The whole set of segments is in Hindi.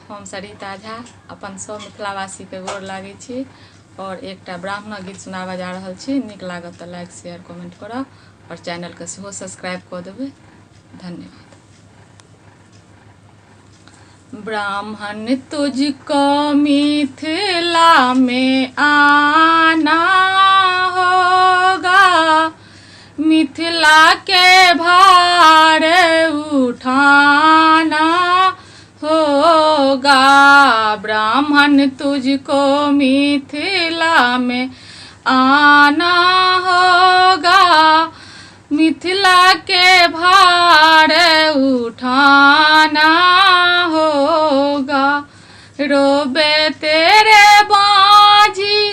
हम सरिता झा अपन सब मिथिलावासी के गोर लागे छी और एकटा ब्राह्मण गीत सुनाबा जा रहल छी। नीक लागत तो लाइक शेयर कमेंट करब और चैनल के सेहो सब्सक्राइब कर देबै। धन्यवाद। ब्राह्मण तुझको मिथिला में आना होगा, मिथिला के भार उठाना होगा। ब्राह्मण तुझको मिथिला में आना होगा, मिथिला के भार उठाना होगा। रोबे तेरे बाजी,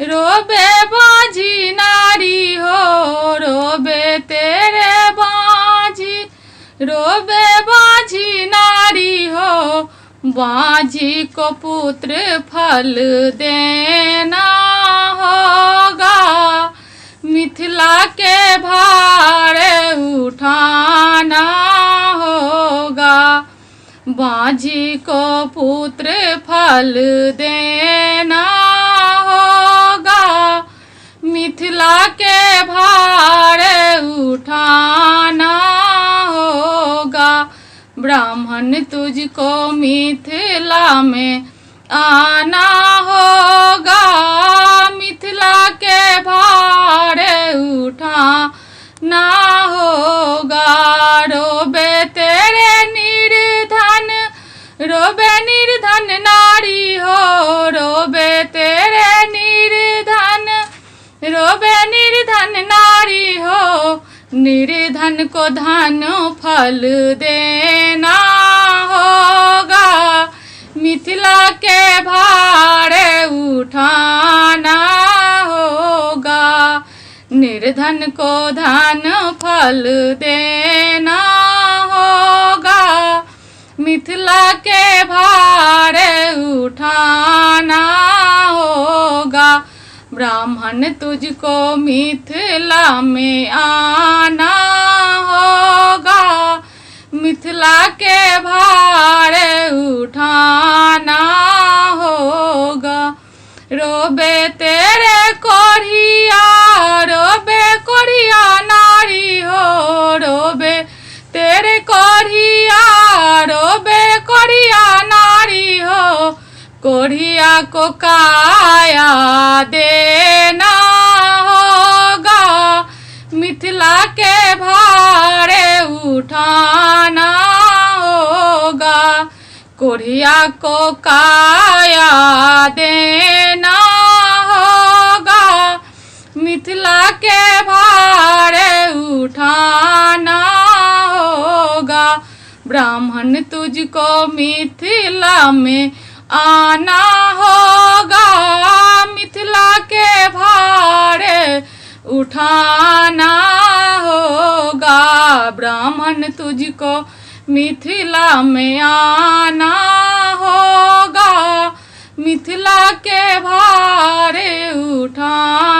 रोबे बाजी नारी हो, रोबे तेरे बाजी, रोबे बाजी नारी हो। बाजी को पुत्र फल देना होगा, मिथिला के भार उठाना होगा। बाजी को पुत्र फल देना होगा, मिथिला के भार उठाना होगा। ब्राह्मण तुझको मिथिला में आना होगा, मिथिला के भार उठाना होगा। रोबे तेरे निर्धन, रोबे निर्धन नारी हो, रोबे तेरे निर्धन, रोबे निर्धन नारी हो। निर्धन को धन फल देना होगा, मिथिला के भार उठाना होगा। निर्धन को धन फल देना होगा, मिथिला के भार उठाना होगा। ब्राह्मण तुझको मिथिला में आना होगा, मिथिला के भार उठाना होगा। रोबे तेरे कोढ़िया, रोबे कोढ़िया नारी हो, रोबे तेरे कोढ़िया, रोबे कोढ़िया नारी हो। कोढ़िया को काया देना होगा, मिथिला के भार उठाना होगा। कोढ़िया को काया देना होगा, मिथिला के भार उठाना होगा। ब्राह्मण तुझको मिथिला में आना होगा, मिथिला के भार उठाना होगा। ब्राह्मण तुझको मिथिला में आना होगा, मिथिला के भार उठाना